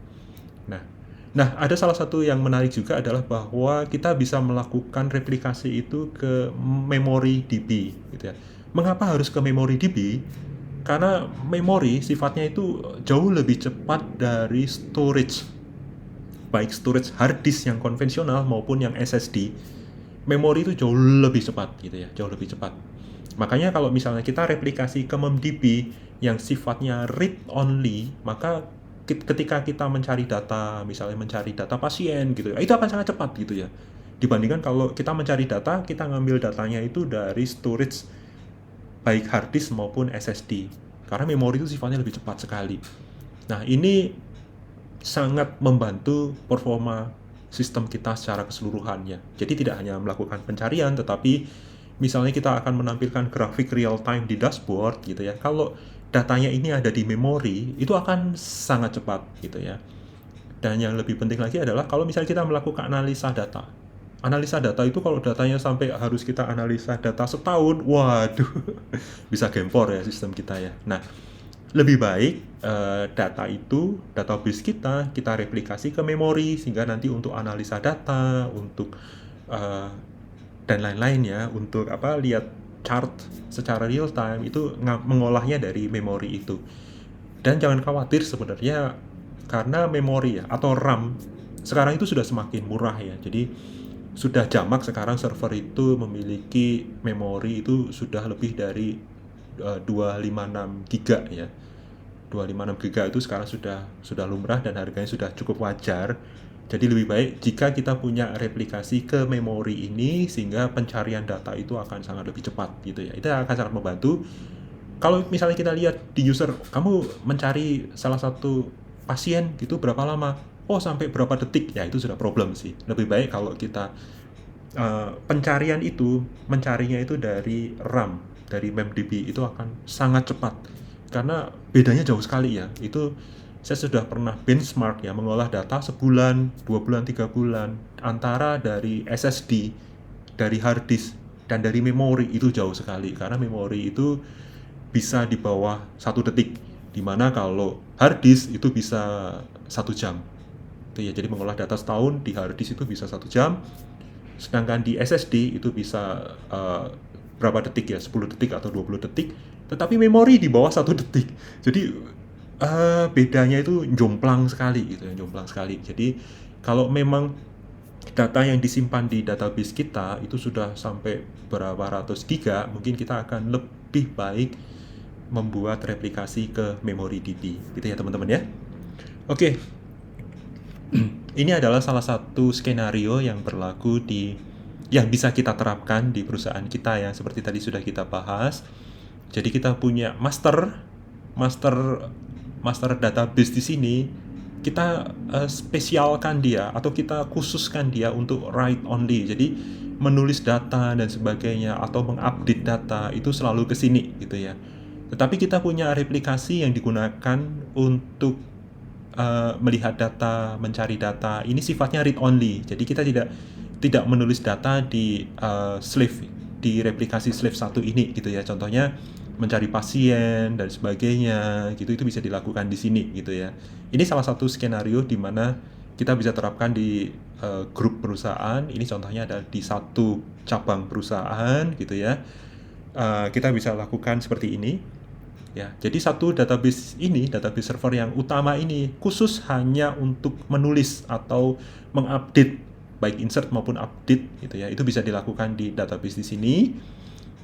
Nah, ada salah satu yang menarik juga adalah bahwa kita bisa melakukan replikasi itu ke memori DB gitu ya. Mengapa harus ke memori DB? Karena memori sifatnya itu jauh lebih cepat dari storage. Baik storage hard disk yang konvensional maupun yang SSD. Memori itu jauh lebih cepat gitu ya, jauh lebih cepat. Makanya kalau misalnya kita replikasi ke memDB yang sifatnya read only, maka ketika kita mencari data, misalnya mencari data pasien gitu, itu akan sangat cepat gitu ya. Dibandingkan kalau kita mencari data, kita ngambil datanya itu dari storage baik hard disk maupun SSD. Karena memori itu sifatnya lebih cepat sekali. Nah, ini sangat membantu performa sistem kita secara keseluruhannya. Jadi tidak hanya melakukan pencarian, tetapi misalnya kita akan menampilkan grafik real time di dashboard gitu ya. Kalau datanya ini ada di memori, itu akan sangat cepat gitu ya. Dan yang lebih penting lagi adalah kalau misalnya kita melakukan analisa data. Analisa data itu kalau datanya sampai harus kita analisa data setahun, waduh, bisa gempor ya sistem kita ya. Nah, lebih baik data itu, database kita replikasi ke memori, sehingga nanti untuk analisa data, untuk eh, dan lain-lain ya, untuk lihat chart secara real time itu mengolahnya dari memori itu. Dan jangan khawatir sebenarnya, karena memori ya atau RAM sekarang itu sudah semakin murah ya. Jadi sudah jamak sekarang server itu memiliki memori itu sudah lebih dari 256 giga ya. 256 giga itu sekarang sudah lumrah dan harganya sudah cukup wajar. Jadi lebih baik jika kita punya replikasi ke memori ini, sehingga pencarian data itu akan sangat lebih cepat gitu ya. Itu akan sangat membantu. Kalau misalnya kita lihat di user, kamu mencari salah satu pasien gitu berapa lama? Oh, sampai berapa detik? Ya itu sudah problem sih. Lebih baik kalau kita pencarian itu, mencarinya itu dari RAM, dari memdb, itu akan sangat cepat. Karena bedanya jauh sekali ya. Itu saya sudah pernah benchmark ya, mengolah data sebulan, 2 bulan, 3 bulan, antara dari SSD, dari hard disk, dan dari memori itu jauh sekali. Karena memori itu bisa di bawah 1 detik, dimana kalau hard disk itu bisa 1 jam. Itu ya, jadi mengolah data setahun di hard disk itu bisa 1 jam, sedangkan di SSD itu bisa berapa detik ya, 10 detik atau 20 detik, tetapi memori di bawah 1 detik. Jadi bedanya itu jomplang sekali gitu ya, jomplang sekali. Jadi kalau memang data yang disimpan di database kita itu sudah sampai berapa ratus giga, mungkin kita akan lebih baik membuat replikasi ke memori DB gitu ya teman-teman ya. Oke. Ini adalah salah satu skenario yang berlaku yang bisa kita terapkan di perusahaan kita ya, seperti tadi sudah kita bahas. Jadi kita punya master database di sini, kita spesialkan dia atau kita khususkan dia untuk write only. Jadi menulis data dan sebagainya atau mengupdate data itu selalu ke sini gitu ya. Tetapi kita punya replikasi yang digunakan untuk melihat data, mencari data. Ini sifatnya read only. Jadi kita tidak menulis data di slave, di replikasi slave 1 ini gitu ya. Contohnya mencari pasien dan sebagainya gitu, itu bisa dilakukan di sini gitu ya. Ini salah satu skenario di mana kita bisa terapkan di grup perusahaan. Ini contohnya ada di satu cabang perusahaan gitu ya. Kita bisa lakukan seperti ini. Ya, jadi satu database server yang utama ini khusus hanya untuk menulis atau mengupdate, baik insert maupun update gitu ya. Itu bisa dilakukan di database di sini.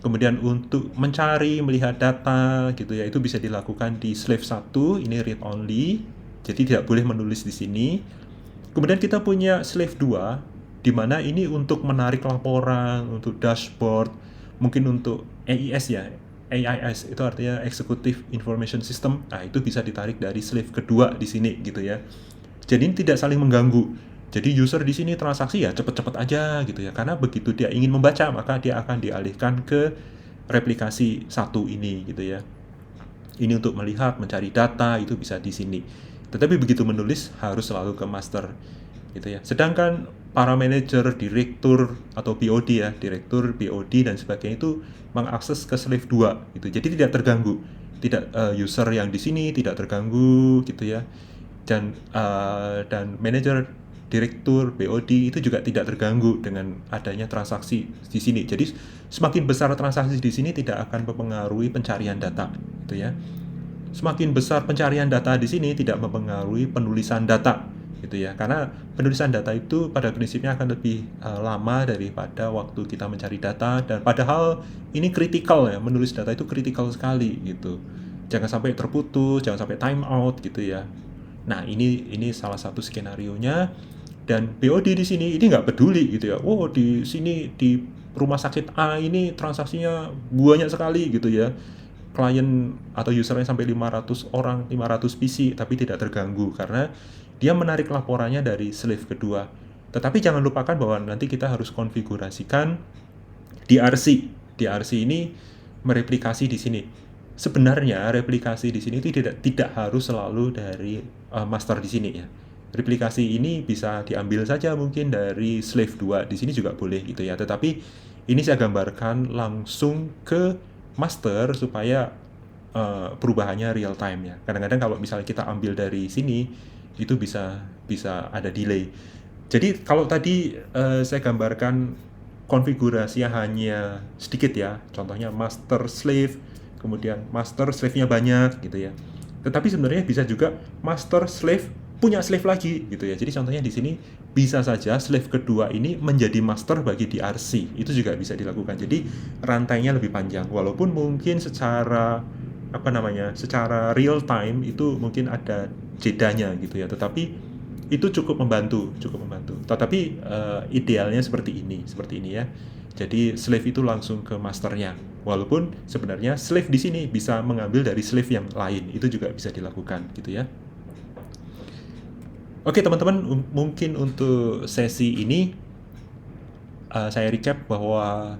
Kemudian untuk mencari, melihat data gitu ya, itu bisa dilakukan di slave 1, ini read only. Jadi tidak boleh menulis di sini. Kemudian kita punya slave 2, di mana ini untuk menarik laporan, untuk dashboard, mungkin untuk AIS ya. AIS itu artinya Executive Information System. Nah, itu bisa ditarik dari slave kedua di sini gitu ya. Jadi ini tidak saling mengganggu. Jadi user di sini transaksi ya cepet-cepet aja gitu ya. Karena begitu dia ingin membaca, maka dia akan dialihkan ke replikasi 1 ini gitu ya. Ini untuk melihat, mencari data itu bisa di sini. Tetapi begitu menulis harus selalu ke master gitu ya. Sedangkan para manajer, direktur atau BOD ya, direktur, BOD dan sebagainya itu mengakses ke slave 2 gitu. Jadi tidak terganggu. Tidak user yang di sini tidak terganggu gitu ya. Dan manajer, direktur, BOD itu juga tidak terganggu dengan adanya transaksi di sini. Jadi semakin besar transaksi di sini tidak akan mempengaruhi pencarian data gitu ya. Semakin besar pencarian data di sini tidak mempengaruhi penulisan data gitu ya, karena penulisan data itu pada prinsipnya akan lebih lama daripada waktu kita mencari data, dan padahal ini kritikal ya, menulis data itu kritikal sekali gitu, jangan sampai terputus, jangan sampai time out gitu ya. Nah ini salah satu skenarionya, dan BOD di sini ini nggak peduli gitu ya, oh di sini di rumah sakit A ini transaksinya banyak sekali gitu ya, klien atau usernya sampai 500 orang, 500 PC, tapi tidak terganggu karena dia menarik laporannya dari slave kedua. Tetapi jangan lupakan bahwa nanti kita harus konfigurasikan DRC. DRC ini mereplikasi di sini. Sebenarnya replikasi di sini itu tidak harus selalu dari master di sini ya. replikasi ini bisa diambil saja mungkin dari slave 2, di sini juga boleh gitu ya. Tetapi ini saya gambarkan langsung ke master supaya perubahannya real time ya. Kadang-kadang kalau misalnya kita ambil dari sini itu bisa bisa ada delay. Jadi kalau tadi saya gambarkan konfigurasinya hanya sedikit ya, contohnya master slave, kemudian master slave-nya banyak gitu ya. Tetapi sebenarnya bisa juga master slave punya slave lagi gitu ya. Jadi contohnya di sini bisa saja slave kedua ini menjadi master bagi DRC, itu juga bisa dilakukan. Jadi rantainya lebih panjang, walaupun mungkin secara secara real time itu mungkin ada jedanya gitu ya. Tetapi itu cukup membantu, cukup membantu. Tetapi idealnya seperti ini ya. Jadi slave itu langsung ke masternya. Walaupun sebenarnya slave di sini bisa mengambil dari slave yang lain, itu juga bisa dilakukan gitu ya. Oke teman-teman, mungkin untuk sesi ini saya recap bahwa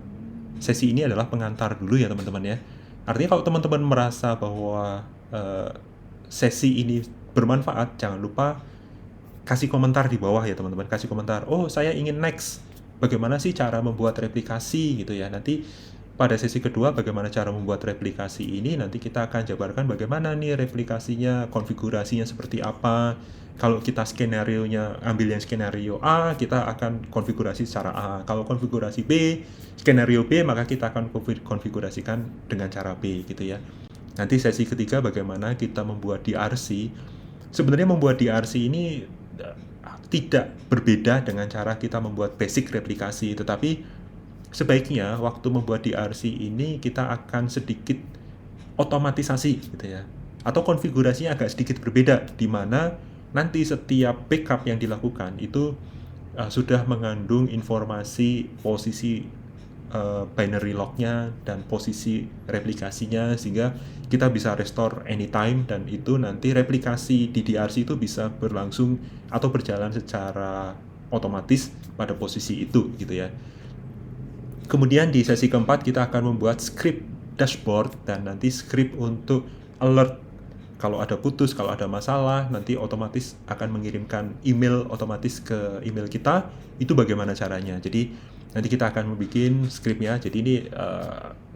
sesi ini adalah pengantar dulu ya teman-teman ya. Artinya kalau teman-teman merasa bahwa sesi ini bermanfaat, jangan lupa kasih komentar di bawah ya teman-teman. Kasih komentar, oh saya ingin next, bagaimana sih cara membuat replikasi gitu ya. Nanti pada sesi kedua bagaimana cara membuat replikasi ini, nanti kita akan jabarkan bagaimana nih replikasinya, konfigurasinya seperti apa. Kalau kita skenario-nya ambil yang skenario A, kita akan konfigurasi secara A. Kalau konfigurasi B, skenario B, maka kita akan konfigurasikan dengan cara B gitu ya. Nanti sesi ketiga bagaimana kita membuat DRC. Sebenarnya membuat DRC ini tidak berbeda dengan cara kita membuat basic replikasi, tetapi sebaiknya waktu membuat DRC ini kita akan sedikit otomatisasi gitu ya, atau konfigurasinya agak sedikit berbeda, di mana nanti setiap backup yang dilakukan itu sudah mengandung informasi posisi binary lognya dan posisi replikasinya, sehingga kita bisa restore anytime, dan itu nanti replikasi di DRC itu bisa berlangsung atau berjalan secara otomatis pada posisi itu gitu ya. Kemudian di sesi keempat kita akan membuat script dashboard dan nanti script untuk alert kalau ada putus, kalau ada masalah, nanti otomatis akan mengirimkan email otomatis ke email kita. Itu bagaimana caranya. Jadi nanti kita akan membuat scriptnya. Jadi ini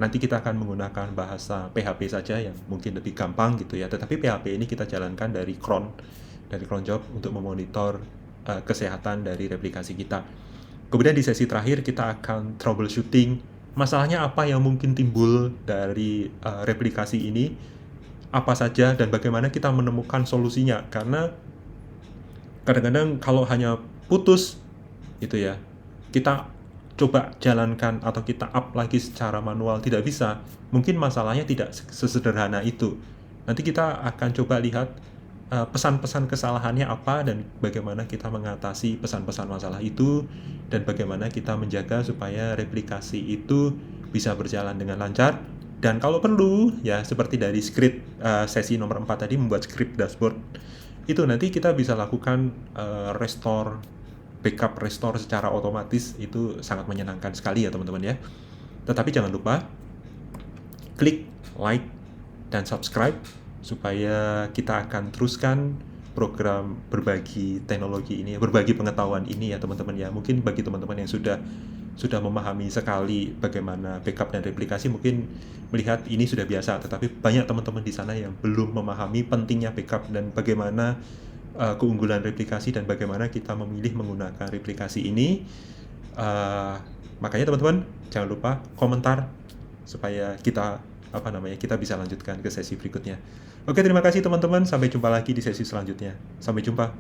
nanti kita akan menggunakan bahasa PHP saja yang mungkin lebih gampang gitu ya. Tetapi PHP ini kita jalankan dari cron job untuk memonitor kesehatan dari replikasi kita. Kemudian di sesi terakhir kita akan troubleshooting masalahnya apa yang mungkin timbul dari replikasi ini, apa saja dan bagaimana kita menemukan solusinya. Karena kadang-kadang kalau hanya putus gitu ya, kita coba jalankan atau kita up lagi secara manual tidak bisa, mungkin masalahnya tidak sesederhana itu. Nanti kita akan coba lihat pesan-pesan kesalahannya apa dan bagaimana kita mengatasi pesan-pesan masalah itu, dan bagaimana kita menjaga supaya replikasi itu bisa berjalan dengan lancar. Dan kalau perlu ya seperti dari script sesi nomor 4 tadi, membuat script dashboard, itu nanti kita bisa lakukan backup restore secara otomatis. Itu sangat menyenangkan sekali ya teman-teman ya. Tetapi jangan lupa klik like dan subscribe supaya kita akan teruskan program berbagi teknologi ini, berbagi pengetahuan ini ya teman-teman ya. Mungkin bagi teman-teman yang sudah memahami sekali bagaimana backup dan replikasi, mungkin melihat ini sudah biasa, tetapi banyak teman-teman di sana yang belum memahami pentingnya backup dan bagaimana keunggulan replikasi dan bagaimana kita memilih menggunakan replikasi ini. Makanya teman-teman jangan lupa komentar supaya kita bisa lanjutkan ke sesi berikutnya. Oke, terima kasih teman-teman. Sampai jumpa lagi di sesi selanjutnya. Sampai jumpa.